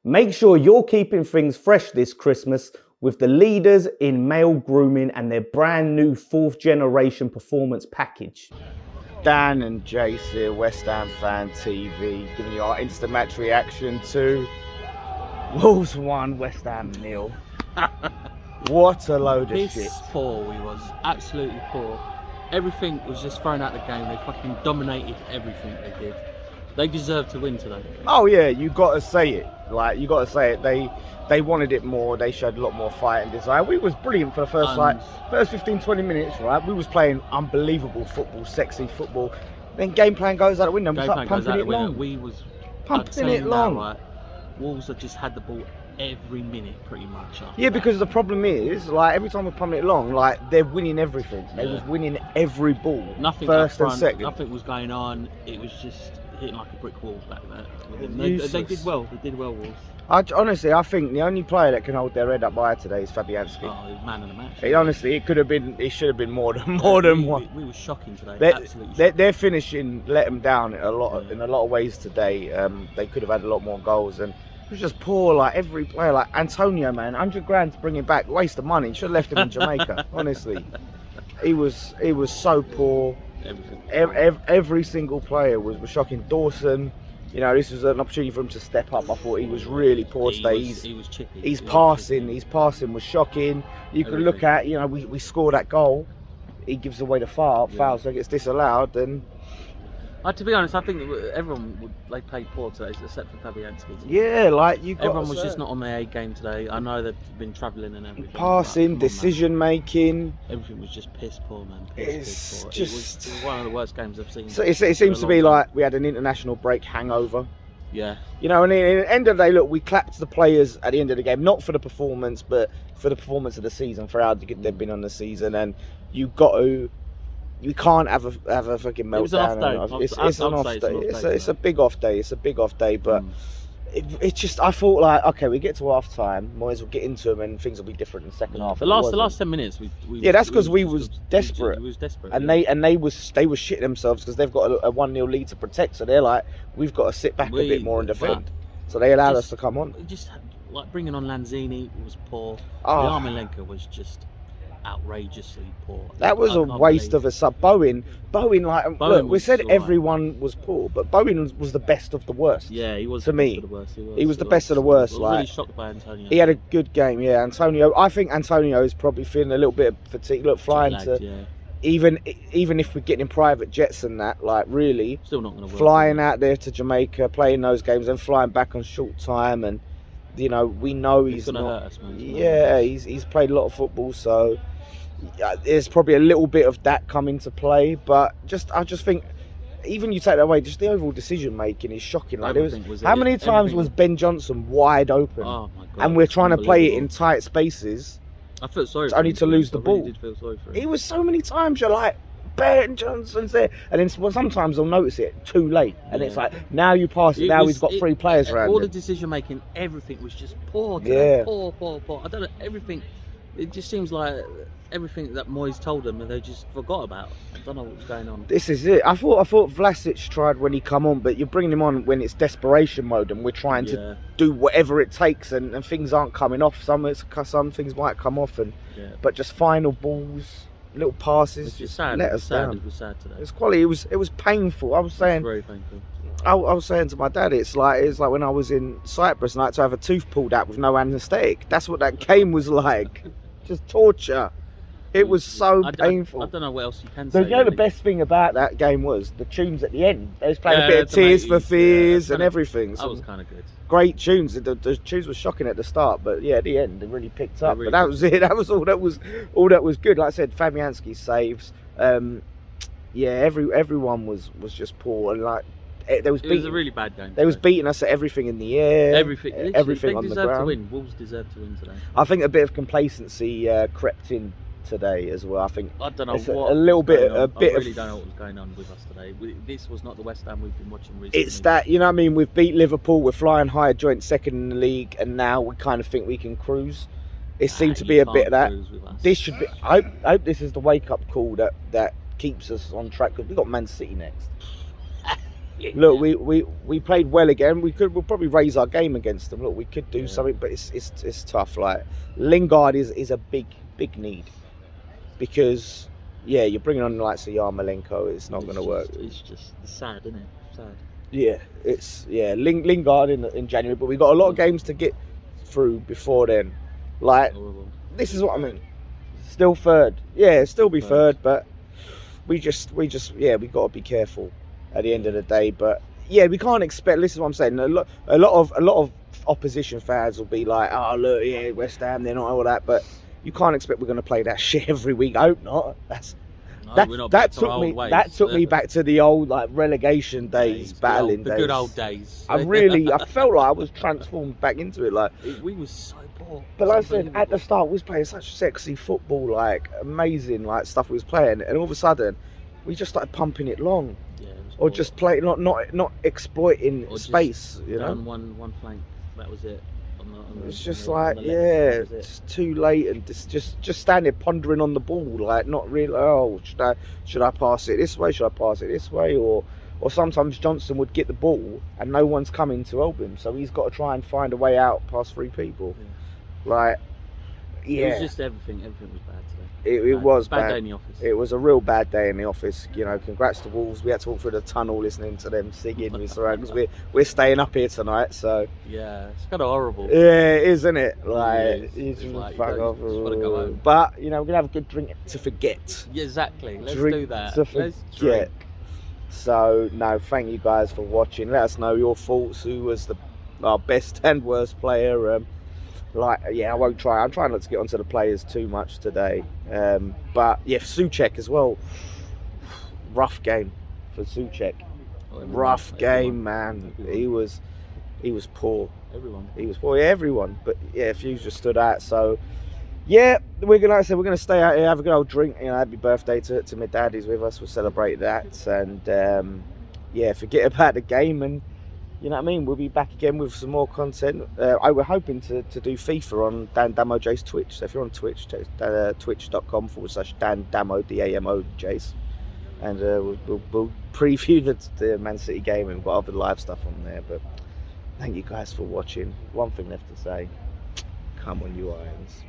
Make sure you're keeping things fresh this Christmas with the leaders in male grooming and their brand new 4th generation performance package. Dan and Jace here, West Ham Fan TV, giving you our instant match reaction to Wolves 1, West Ham 0. What a load of shit. Poor we was, absolutely poor. Everything was just thrown out the game. They fucking dominated everything they did. They deserve to win today. Oh yeah, you got to say it. Like, you got to say it. They wanted it more. They showed a lot more fight and desire. We was brilliant for the first 15-20 minutes, right? We was playing unbelievable football, sexy football. Then game plan goes out the window. We start pumping it long. We was pumping it long. Right? Wolves have just had the ball every minute, pretty much. Yeah, because the problem is, like, every time we pump it long, like, they're winning everything. They was winning every ball. Nothing first front, and second. Nothing was going on. It was just hitting like a brick wall back there. They did well. They did well, Wolves. Honestly, I think the only player that can hold their head up high today is Fabianski. Oh, he was man of the match. Honestly, it could have been. It should have been more than one. We were shocking today. Absolutely. Their finishing let them down in a lot of ways today. They could have had a lot more goals, and it was just poor. Like, every player, like Antonio, man, 100 grand to bring him back, waste of money. Should have left him in Jamaica. Honestly, he was so poor. Every single player was shocking. Dawson, you know, this was an opportunity for him to step up. I thought he was really poor today. He was chippy. His passing was shocking. You could look at, you know, we scored that goal. He gives away the foul, so it gets disallowed. And to be honest, I think everyone they played poor today, except for Fabianski. Yeah, like everyone was just not on their A game today. I know they've been travelling and everything. Passing, decision making, everything was just piss poor, man. Piss poor. It was one of the worst games I've seen. So it seems to be like we had an international break hangover. Yeah. You know, and at the end of the day, look, we clapped the players at the end of the game, not for the performance, but for the performance of the season, for how good they've been on the season. And you can't have a fucking meltdown. It was an off day. It's an off day. It's a big off day. It's a big off day, but it just, I thought, like, okay, we get to half time, might as well get into them, and things will be different in the second half. The last 10 minutes, that's because we was desperate. We was desperate, and they was shitting themselves because they've got a 1-0 lead to protect. So they're like, we've got to sit back a bit more and defend. So they allowed us to come on. Just like bringing on Lanzini was poor. Oh. Yarmolenko was just outrageously poor. That was a waste of a sub. Bowen, like, look, we said everyone was poor, but Bowen was the best of the worst. Yeah, he was. To me, the worst. He was the best of the worst. I was really shocked by Antonio. He had a good game, yeah. Antonio, I think Antonio is probably feeling a little bit of fatigue. Look, flying even if we're getting in private jets and that, like, really, still not going to work. Flying out there to Jamaica, playing those games, and flying back on short time, and you know, we know he's going to not. Hurt us, man. Yeah, he's played a lot of football, so there's probably a little bit of that come into play. But I just think, even you take that away, just the overall decision making is shocking. Like, how many times was Ben Johnson wide open? Oh my God, and we're trying to play it in tight spaces. I felt sorry for him. Only to lose the ball. I really did feel sorry for him. It was so many times you're like, Ben Johnson's there, and then sometimes they'll notice it too late, and it's like, now you pass it, now he's got 3 players around all him. The decision making, everything was just poor today. Yeah. Poor. I don't know, everything. It just seems like everything that Moyes told them, and they just forgot about. I don't know what's going on. This is it. I thought Vlasic tried when he come on, but you're bringing him on when it's desperation mode, and we're trying to do whatever it takes, and things aren't coming off. Some things might come off, but just final balls, little passes, just let us down. It was sad today. It's quality. It was painful. I was saying, very painful. I was saying to my dad, it's like when I was in Cyprus and I had to have a tooth pulled out with no anaesthetic. That's what that game was like. Just torture. It was so painful. I don't know what else you can say. You know, the best thing about that game was the tunes at the end. They was playing a bit of Tears for Fears and everything. That was kind of good. Great tunes. The tunes were shocking at the start, but yeah, at the end they really picked up. But that was it. That was all that was good. Like I said, Fabianski saves. Everyone was just poor, and like it was a really bad game. They was beating us at everything in the air, everything on the ground. They deserve to win. Wolves deserve to win today. I think a bit of complacency crept in today as well. I think I don't know what a little bit, I really don't know what was going on with us today. This was not the West Ham we've been watching recently. It's that, you know what I mean, we've beat Liverpool, we're flying high, joint second in the league, and now we kind of think we can cruise. It seemed to be a bit of that. This should be. I hope this is the wake up call that keeps us on track, because we've got Man City next. Look, we played well again. We'll probably raise our game against them. Look, we could do something, but it's tough. Like Lingard is a big need, because you're bringing on the likes of Yarmolenko. It's not going to work. It's just sad, isn't it? Sad. Yeah, it's Lingard in January, but we got a lot of games to get through before then. Like, this is what I mean. Still third, still be third, but we got to be careful at the end of the day. But we can't expect. This is what I'm saying. A lot of opposition fans will be like, oh look, West Ham, they're not all that, but you can't expect we're going to play that shit every week. I hope not. That took me back to the old like relegation days, battling days. The good old days. I felt like I was transformed back into it. Like we was so poor. But like I said at the start, we was playing such sexy football, like amazing, like stuff we was playing, and all of a sudden, we just started pumping it long, or just play not exploiting space. You know, one flank. That was it. It's just like it's too late, and just standing pondering on the ball, like not really. Oh, should I pass it this way? Should I pass it this way? Or sometimes Johnson would get the ball and no one's coming to help him, so he's got to try and find a way out past three people. Like, it was just everything. Everything was bad today. It was bad day in the office. It was a real bad day in the office. You know, congrats to Wolves. We had to walk through the tunnel listening to them singing because we're staying up here tonight. So it's kind of horrible. Yeah, it is, isn't it? Like, you just just fuck off. want to go home. But we're gonna have a good drink to forget. Yeah, exactly. Let's Drink do that. to Let's forget. drink. So no, thank you guys for watching. Let us know your thoughts. Who was our best and worst player? I won't try. I'm trying not to get onto the players too much today. But Souček as well. Rough game for Souček. Rough game, man. He was poor. Everyone. He was poor. Yeah, everyone. But a few just stood out. So we're gonna stay out here, have a good old drink. You know, happy birthday to my dad. He's with us. We'll celebrate that. And forget about the game, and you know what I mean? We'll be back again with some more content. We're hoping to do FIFA on Dan Damo Jace Twitch. So if you're on Twitch, twitch.com/Dan Damo, DAMO Jace. And we'll preview the Man City game, and we've got other live stuff on there. But thank you guys for watching. One thing left to say. Come on, you Irons.